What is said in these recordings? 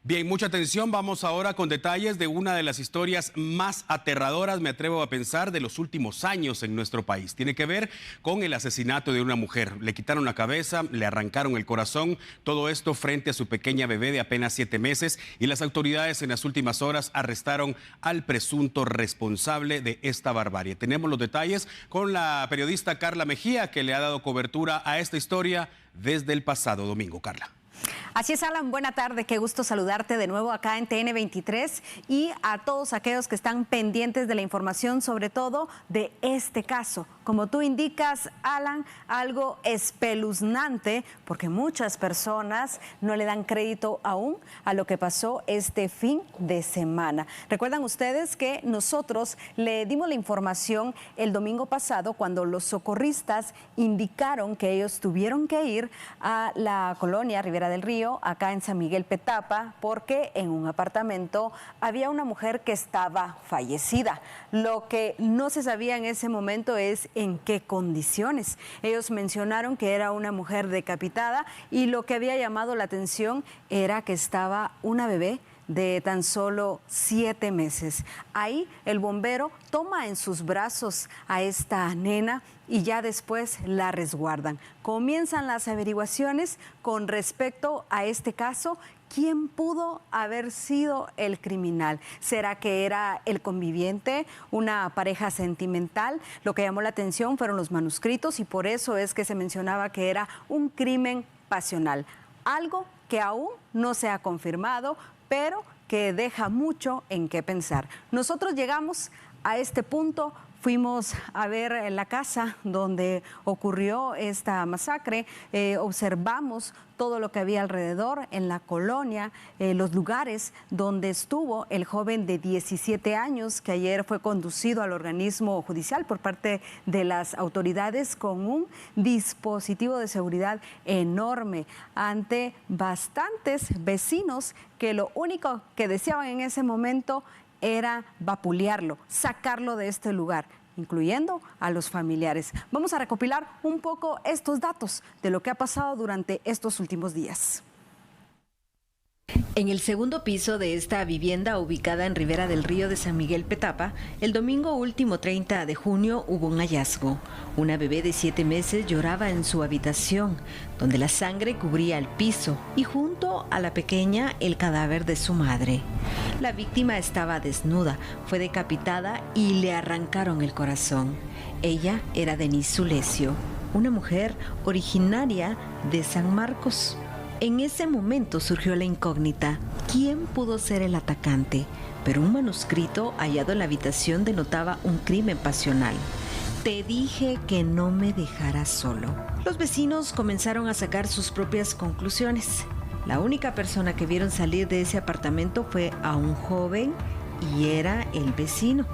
Bien, mucha atención. Vamos ahora con detalles de una de las historias más aterradoras, me atrevo a pensar, de los últimos años en nuestro país. Tiene que ver con el asesinato de una mujer. Le quitaron la cabeza, le arrancaron el corazón, todo esto frente a su pequeña bebé de apenas 7 meses, y las autoridades en las últimas horas arrestaron al presunto responsable de esta barbarie. Tenemos los detalles con la periodista Carla Mejía, que le ha dado cobertura a esta historia desde el pasado domingo. Carla. Así es, Alan, buena tarde, qué gusto saludarte de nuevo acá en TN23 y a todos aquellos que están pendientes de la información, sobre todo de este caso. Como tú indicas, Alan, algo espeluznante, porque muchas personas no le dan crédito aún a lo que pasó este fin de semana. Recuerdan ustedes que nosotros le dimos la información el domingo pasado cuando los socorristas indicaron que ellos tuvieron que ir a la colonia Ribera del Río, acá en San Miguel Petapa, porque en un apartamento había una mujer que estaba fallecida. Lo que no se sabía en ese momento es en qué condiciones. Ellos mencionaron que era una mujer decapitada y lo que había llamado la atención era que estaba una bebé de tan solo 7 meses. Ahí el bombero toma en sus brazos a esta nena y ya después la resguardan. Comienzan las averiguaciones con respecto a este caso. ¿Quién pudo haber sido el criminal? ¿Será que era el conviviente, una pareja sentimental? Lo que llamó la atención fueron los manuscritos y por eso es que se mencionaba que era un crimen pasional. Algo que aún no se ha confirmado, pero que deja mucho en qué pensar. Nosotros llegamos a este punto, fuimos a ver la casa donde ocurrió esta masacre, observamos todo lo que había alrededor en la colonia, los lugares donde estuvo el joven de 17 años que ayer fue conducido al organismo judicial por parte de las autoridades con un dispositivo de seguridad enorme ante bastantes vecinos que lo único que deseaban en ese momento era vapulearlo, sacarlo de este lugar, incluyendo a los familiares. Vamos a recopilar un poco estos datos de lo que ha pasado durante estos últimos días. En el segundo piso de esta vivienda ubicada en Ribera del Río de San Miguel Petapa, el domingo último 30 de junio hubo un hallazgo. Una bebé de 7 meses lloraba en su habitación, donde la sangre cubría el piso y junto a la pequeña el cadáver de su madre. La víctima estaba desnuda, fue decapitada y le arrancaron el corazón. Ella era Denise Zulesio, una mujer originaria de San Marcos. En ese momento surgió la incógnita, ¿quién pudo ser el atacante? Pero un manuscrito hallado en la habitación denotaba un crimen pasional. Te dije que no me dejaras solo. Los vecinos comenzaron a sacar sus propias conclusiones. La única persona que vieron salir de ese apartamento fue a un joven y era el vecino.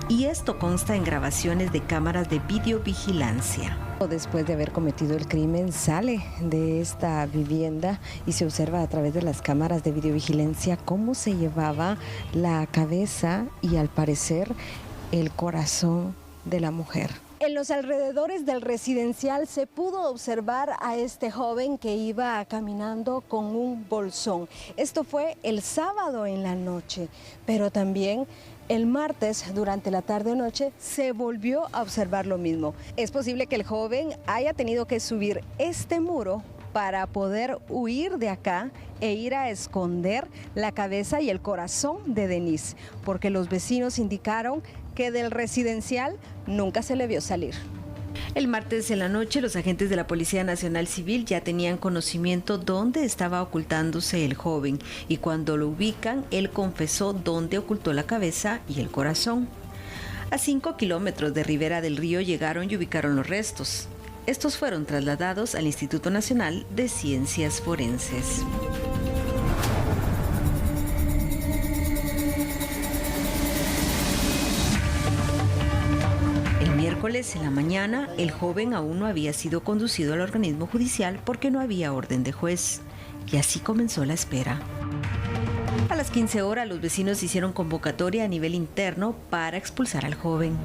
Y esto consta en grabaciones de cámaras de videovigilancia. Después de haber cometido el crimen, sale de esta vivienda y se observa a través de las cámaras de videovigilancia cómo se llevaba la cabeza y al parecer el corazón de la mujer. En los alrededores del residencial se pudo observar a este joven que iba caminando con un bolsón. Esto fue el sábado en la noche, pero también el martes, durante la tarde-noche, se volvió a observar lo mismo. Es posible que el joven haya tenido que subir este muro para poder huir de acá e ir a esconder la cabeza y el corazón de Denise, porque los vecinos indicaron que del residencial nunca se le vio salir. El martes en la noche, los agentes de la Policía Nacional Civil ya tenían conocimiento dónde estaba ocultándose el joven y cuando lo ubican, él confesó dónde ocultó la cabeza y el corazón. A 5 kilómetros de Ribera del Río llegaron y ubicaron los restos. Estos fueron trasladados al Instituto Nacional de Ciencias Forenses. Miércoles en la mañana, el joven aún no había sido conducido al organismo judicial porque no había orden de juez. Y así comenzó la espera. A las 15 horas, los vecinos hicieron convocatoria a nivel interno para expulsar al joven.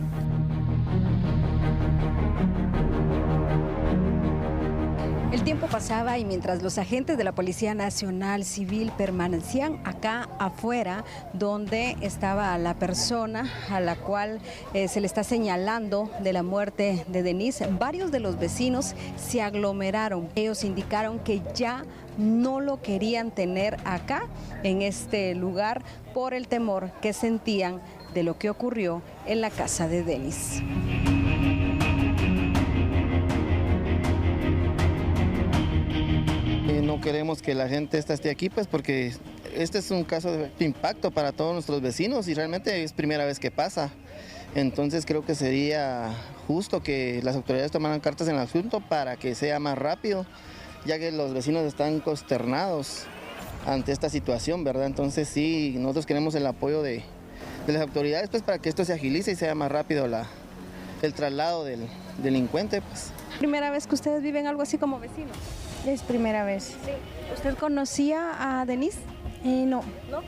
El El tiempo pasaba y mientras los agentes de la Policía Nacional Civil permanecían acá afuera, donde estaba la persona a la cual se le está señalando de la muerte de Denise, varios de los vecinos se aglomeraron. Ellos indicaron que ya no lo querían tener acá, en este lugar, por el temor que sentían de lo que ocurrió en la casa de Denise. No queremos que la gente esté aquí, pues porque este es un caso de impacto para todos nuestros vecinos y realmente es primera vez que pasa. Entonces creo que sería justo que las autoridades tomaran cartas en el asunto para que sea más rápido, ya que los vecinos están consternados ante esta situación, ¿verdad? Entonces sí, nosotros queremos el apoyo de las autoridades, pues, para que esto se agilice y sea más rápido el traslado del delincuente, pues. ¿Primera vez que ustedes viven algo así como vecinos? Es primera vez. Sí. ¿Usted conocía a Denise? No.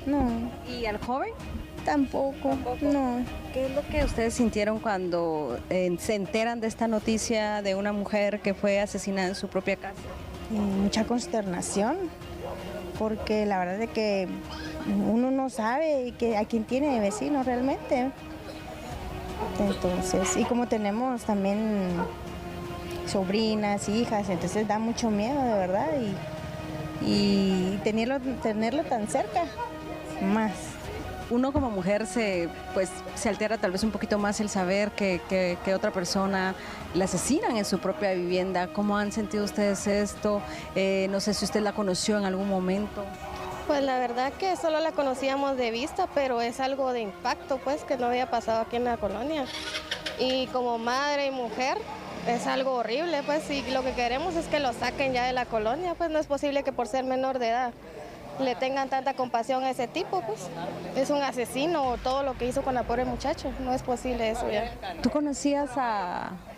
¿No? ¿Y al joven? Tampoco. No. ¿Qué es lo que ustedes sintieron cuando se enteran de esta noticia de una mujer que fue asesinada en su propia casa? Mucha consternación, porque la verdad es que uno no sabe a quién tiene de vecino realmente. Entonces, y como tenemos también sobrinas, hijas, entonces da mucho miedo de verdad y tenerlo tan cerca, más. Uno como mujer se altera tal vez un poquito más el saber que otra persona la asesinan en su propia vivienda. ¿Cómo han sentido ustedes esto? No sé si usted la conoció en algún momento. Pues la verdad que solo la conocíamos de vista, pero es algo de impacto, pues, que no había pasado aquí en la colonia. Y como madre y mujer, es algo horrible, pues, y lo que queremos es que lo saquen ya de la colonia, pues no es posible que por ser menor de edad le tengan tanta compasión a ese tipo, pues. Es un asesino, todo lo que hizo con la pobre muchacha, no es posible eso ya. ¿Tú conocías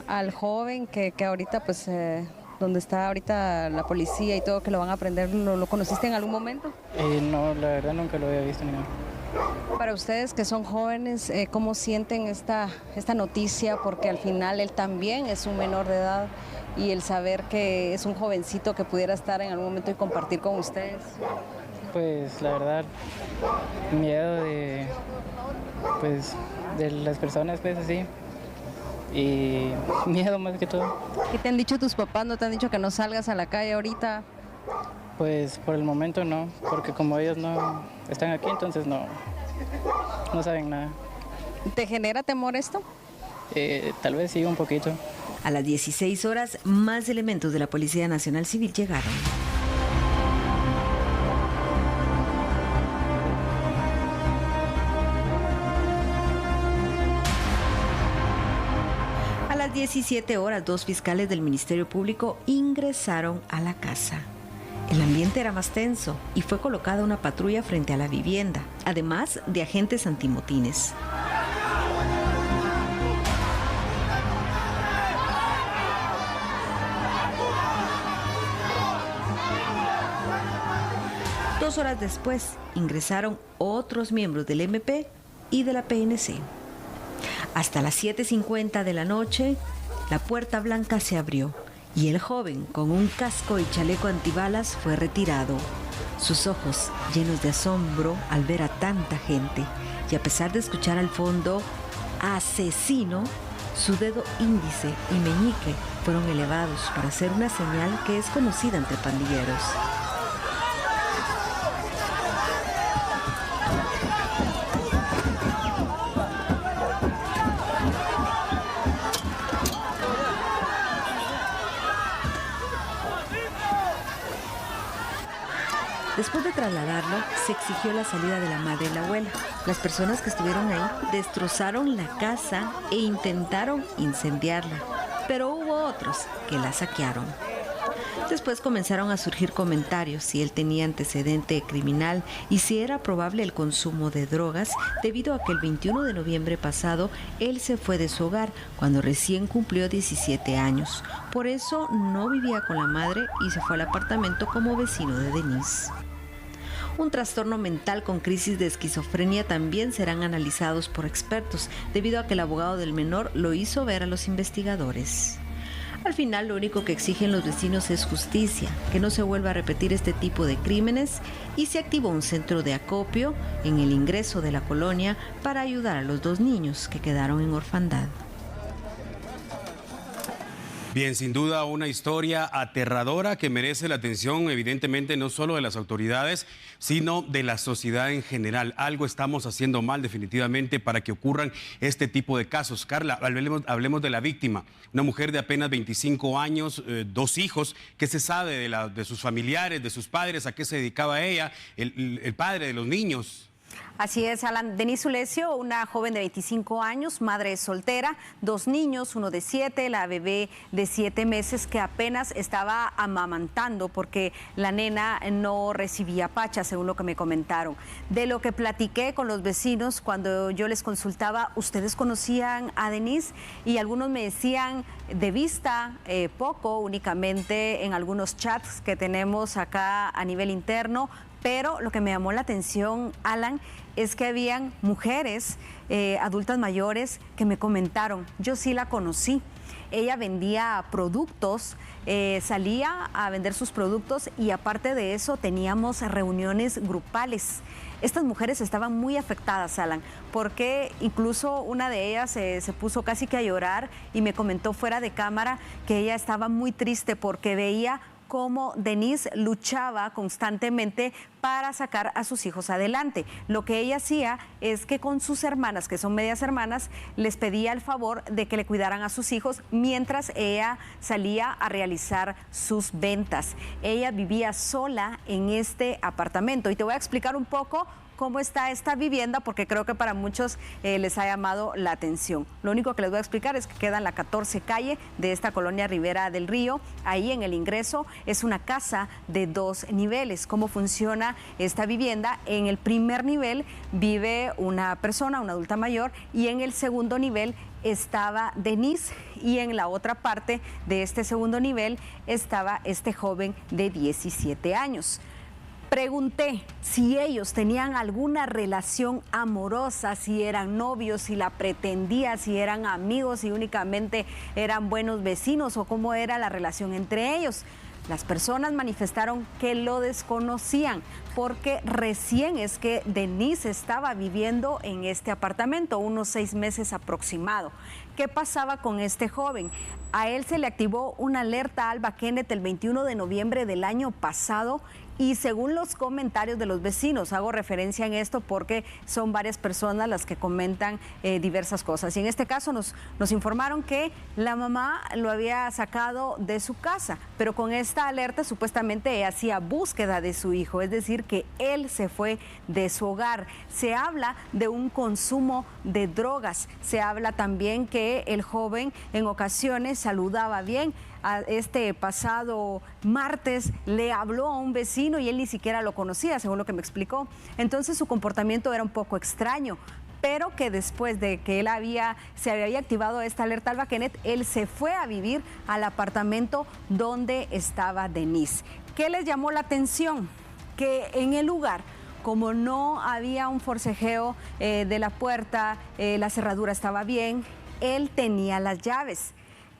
al joven que ahorita, pues, donde está ahorita la policía y todo, que lo van a prender, ¿lo conociste en algún momento? No, la verdad nunca lo había visto ni nada. Para ustedes que son jóvenes, ¿cómo sienten esta noticia? Porque al final él también es un menor de edad y el saber que es un jovencito que pudiera estar en algún momento y compartir con ustedes. Pues la verdad, miedo de las personas, pues así, y miedo más que todo. ¿Qué te han dicho tus papás? ¿No te han dicho que no salgas a la calle ahorita? Pues por el momento no, porque como ellos no están aquí, entonces no saben nada. ¿Te genera temor esto? Tal vez sí, un poquito. A las 16 horas, más elementos de la Policía Nacional Civil llegaron. A las 17 horas, 2 fiscales del Ministerio Público ingresaron a la casa. El ambiente era más tenso y fue colocada una patrulla frente a la vivienda, además de agentes antimotines. Dos horas después, ingresaron otros miembros del MP y de la PNC. Hasta las 7:50 de la noche, la puerta blanca se abrió y el joven, con un casco y chaleco antibalas, fue retirado. Sus ojos llenos de asombro al ver a tanta gente y a pesar de escuchar al fondo "asesino", su dedo índice y meñique fueron elevados para hacer una señal que es conocida entre pandilleros. Después de trasladarlo, se exigió la salida de la madre y la abuela. Las personas que estuvieron ahí destrozaron la casa e intentaron incendiarla, pero hubo otros que la saquearon. Después comenzaron a surgir comentarios si él tenía antecedente criminal y si era probable el consumo de drogas, debido a que el 21 de noviembre pasado él se fue de su hogar cuando recién cumplió 17 años. Por eso no vivía con la madre y se fue al apartamento como vecino de Denise. Un trastorno mental con crisis de esquizofrenia también serán analizados por expertos, debido a que el abogado del menor lo hizo ver a los investigadores. Al final, lo único que exigen los vecinos es justicia, que no se vuelva a repetir este tipo de crímenes, y se activó un centro de acopio en el ingreso de la colonia para ayudar a los 2 niños que quedaron en orfandad. Bien, sin duda una historia aterradora que merece la atención, evidentemente, no solo de las autoridades, sino de la sociedad en general. Algo estamos haciendo mal definitivamente para que ocurran este tipo de casos. Carla, hablemos de la víctima, una mujer de apenas 25 años, 2 hijos. ¿Qué se sabe de sus familiares, de sus padres? ¿A qué se dedicaba ella, el padre de los niños? Así es, Alan. Denise Ulecio, una joven de 25 años, madre soltera, 2 niños, uno de 7, la bebé de 7 meses que apenas estaba amamantando porque la nena no recibía pacha, según lo que me comentaron. De lo que platiqué con los vecinos cuando yo les consultaba, ¿ustedes conocían a Denise? Y algunos me decían de vista, poco, únicamente en algunos chats que tenemos acá a nivel interno. Pero lo que me llamó la atención, Alan, es que habían mujeres, adultas mayores, que me comentaron, yo sí la conocí. Ella vendía productos, salía a vender sus productos y aparte de eso teníamos reuniones grupales. Estas mujeres estaban muy afectadas, Alan, porque incluso una de ellas se puso casi que a llorar y me comentó fuera de cámara que ella estaba muy triste porque veía cómo Denise luchaba constantemente para sacar a sus hijos adelante. Lo que ella hacía es que con sus hermanas, que son medias hermanas, les pedía el favor de que le cuidaran a sus hijos mientras ella salía a realizar sus ventas. Ella vivía sola en este apartamento y te voy a explicar un poco cómo está esta vivienda, porque creo que para muchos les ha llamado la atención. Lo único que les voy a explicar es que queda en la 14 calle de esta colonia Ribera del Río. Ahí en el ingreso es una casa de 2 niveles. ¿Cómo funciona esta vivienda? En el primer nivel vive una persona, una adulta mayor, y en el segundo nivel estaba Denise y en la otra parte de este segundo nivel estaba este joven de 17 años. Pregunté si ellos tenían alguna relación amorosa, si eran novios, si la pretendía, si eran amigos, si únicamente eran buenos vecinos o cómo era la relación entre ellos. Las personas manifestaron que lo desconocían porque recién es que Denise estaba viviendo en este apartamento, unos 6 meses aproximado. ¿Qué pasaba con este joven? A él se le activó una alerta Alba Kenneth el 21 de noviembre del año pasado y según los comentarios de los vecinos, hago referencia en esto porque son varias personas las que comentan diversas cosas. Y en este caso nos informaron que la mamá lo había sacado de su casa, pero con esta alerta supuestamente hacía búsqueda de su hijo, es decir, que él se fue de su hogar. Se habla de un consumo de drogas, se habla también que el joven en ocasiones saludaba bien. Este pasado martes le habló a un vecino y él ni siquiera lo conocía, según lo que me explicó. Entonces su comportamiento era un poco extraño, pero que después de que se había activado esta alerta Alba Kenneth, él se fue a vivir al apartamento donde estaba Denise. ¿Qué les llamó la atención? Que en el lugar, como no había un forcejeo de la puerta, la cerradura estaba bien, él tenía las llaves.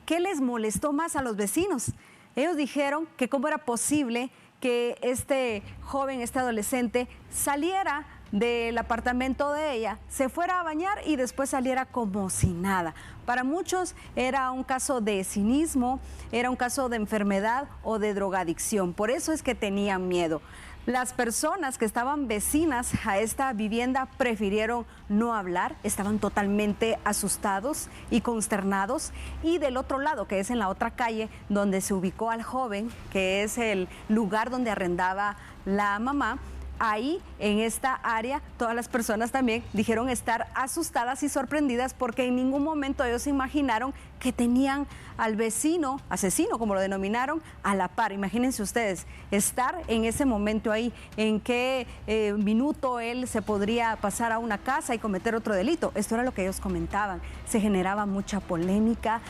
¿Qué les molestó más a los vecinos? Ellos dijeron que cómo era posible que este joven, este adolescente, saliera del apartamento de ella, se fuera a bañar y después saliera como si nada. Para muchos era un caso de cinismo, era un caso de enfermedad o de drogadicción. Por eso es que tenían miedo. Las personas que estaban vecinas a esta vivienda prefirieron no hablar, estaban totalmente asustados y consternados. Y del otro lado, que es en la otra calle donde se ubicó al joven, que es el lugar donde arrendaba la mamá, ahí en esta área todas las personas también dijeron estar asustadas y sorprendidas porque en ningún momento ellos se imaginaron que tenían al vecino, asesino como lo denominaron, a la par. Imagínense ustedes, estar en ese momento ahí, en qué minuto él se podría pasar a una casa y cometer otro delito. Esto era lo que ellos comentaban. Se generaba mucha polémica,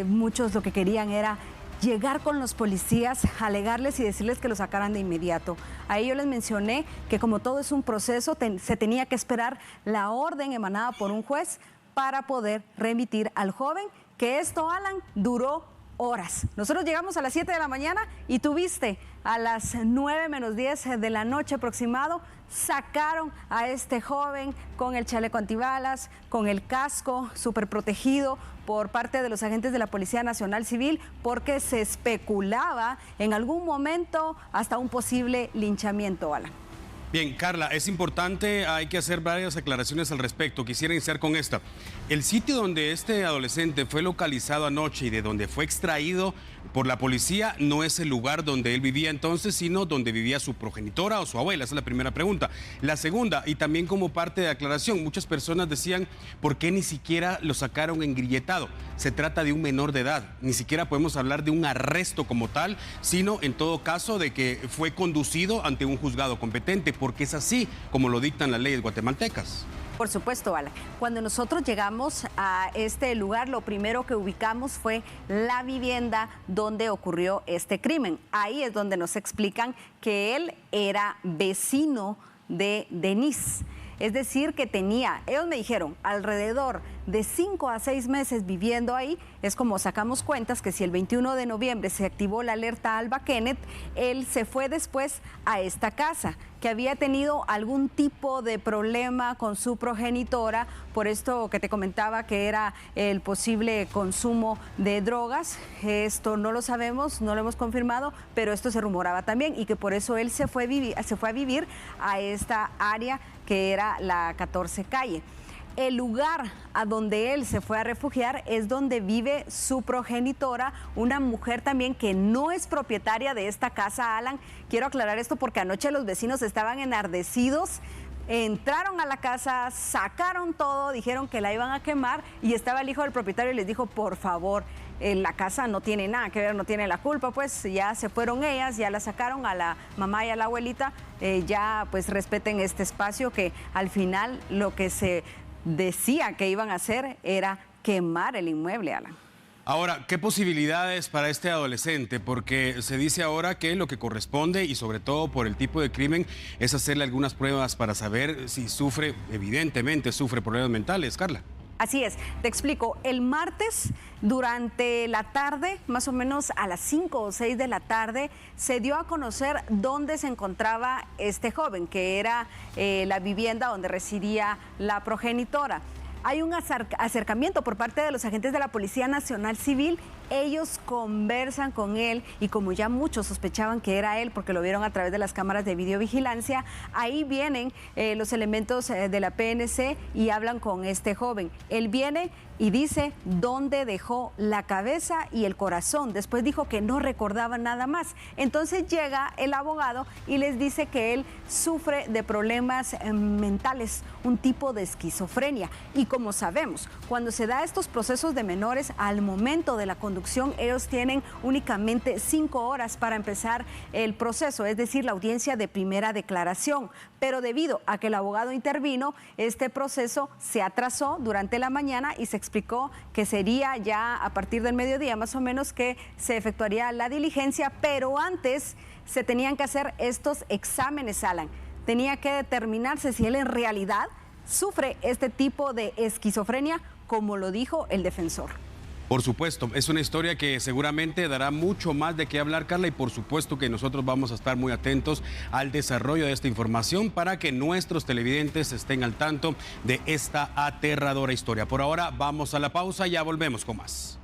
muchos lo que querían era llegar con los policías, alegarles y decirles que lo sacaran de inmediato. Ahí yo les mencioné que como todo es un proceso, se tenía que esperar la orden emanada por un juez para poder remitir al joven, que esto, Alan, duró horas. Nosotros llegamos a las 7 de la mañana y tuviste a las 9 menos 10 de la noche aproximado, sacaron a este joven con el chaleco antibalas, con el casco súper protegido por parte de los agentes de la Policía Nacional Civil, porque se especulaba en algún momento hasta un posible linchamiento, Alan. Bien, Carla, es importante, hay que hacer varias aclaraciones al respecto. Quisiera iniciar con esta. El sitio donde este adolescente fue localizado anoche y de donde fue extraído por la policía no es el lugar donde él vivía entonces, sino donde vivía su progenitora o su abuela. Esa es la primera pregunta. La segunda, y también como parte de aclaración, muchas personas decían, ¿por qué ni siquiera lo sacaron engrilletado? Se trata de un menor de edad. Ni siquiera podemos hablar de un arresto como tal, sino en todo caso de que fue conducido ante un juzgado competente, porque es así como lo dictan las leyes guatemaltecas. Por supuesto, Ala. Cuando nosotros llegamos a este lugar, lo primero que ubicamos fue la vivienda donde ocurrió este crimen. Ahí es donde nos explican que él era vecino de Denise. Es decir, que tenía, ellos me dijeron, alrededor de 5 a 6 meses viviendo ahí. Es como sacamos cuentas que si el 21 de noviembre se activó la alerta Alba Kenneth, él se fue después a esta casa, que había tenido algún tipo de problema con su progenitora, por esto que te comentaba que era el posible consumo de drogas. Esto no lo sabemos, no lo hemos confirmado, pero esto se rumoraba también y que por eso él se fue a vivir a esta área que era la 14 calle. El lugar a donde él se fue a refugiar es donde vive su progenitora, una mujer también que no es propietaria de esta casa, Alan. Quiero aclarar esto porque anoche los vecinos estaban enardecidos. Entraron a la casa, sacaron todo, dijeron que la iban a quemar y estaba el hijo del propietario y les dijo, por favor, la casa no tiene nada que ver, no tiene la culpa, pues ya se fueron ellas, ya la sacaron a la mamá y a la abuelita, ya pues respeten este espacio, que al final lo que se decía que iban a hacer era quemar el inmueble, Alan. Ahora, ¿qué posibilidades para este adolescente? Porque se dice ahora que lo que corresponde, y sobre todo por el tipo de crimen, es hacerle algunas pruebas para saber si sufre, evidentemente sufre problemas mentales, Carla. Así es, te explico. El martes, durante la tarde, más o menos a las 5 o 6 de la tarde, se dio a conocer dónde se encontraba este joven, que era la vivienda donde residía la progenitora. Hay un acercamiento por parte de los agentes de la Policía Nacional Civil. Ellos conversan con él y como ya muchos sospechaban que era él porque lo vieron a través de las cámaras de videovigilancia, ahí vienen los elementos de la PNC y hablan con este joven. Él viene y dice dónde dejó la cabeza y el corazón. Después dijo que no recordaba nada más. Entonces llega el abogado y les dice que él sufre de problemas mentales, un tipo de esquizofrenia. Y como sabemos, cuando se da estos procesos de menores, al momento de la conducción, ellos tienen únicamente 5 horas para empezar el proceso, es decir, la audiencia de primera declaración. Pero debido a que el abogado intervino, este proceso se atrasó durante la mañana y se explicó que sería ya a partir del mediodía más o menos que se efectuaría la diligencia, pero antes se tenían que hacer estos exámenes, Alan. Tenía que determinarse si él en realidad sufre este tipo de esquizofrenia, como lo dijo el defensor. Por supuesto, es una historia que seguramente dará mucho más de qué hablar, Carla, y por supuesto que nosotros vamos a estar muy atentos al desarrollo de esta información para que nuestros televidentes estén al tanto de esta aterradora historia. Por ahora vamos a la pausa y ya volvemos con más.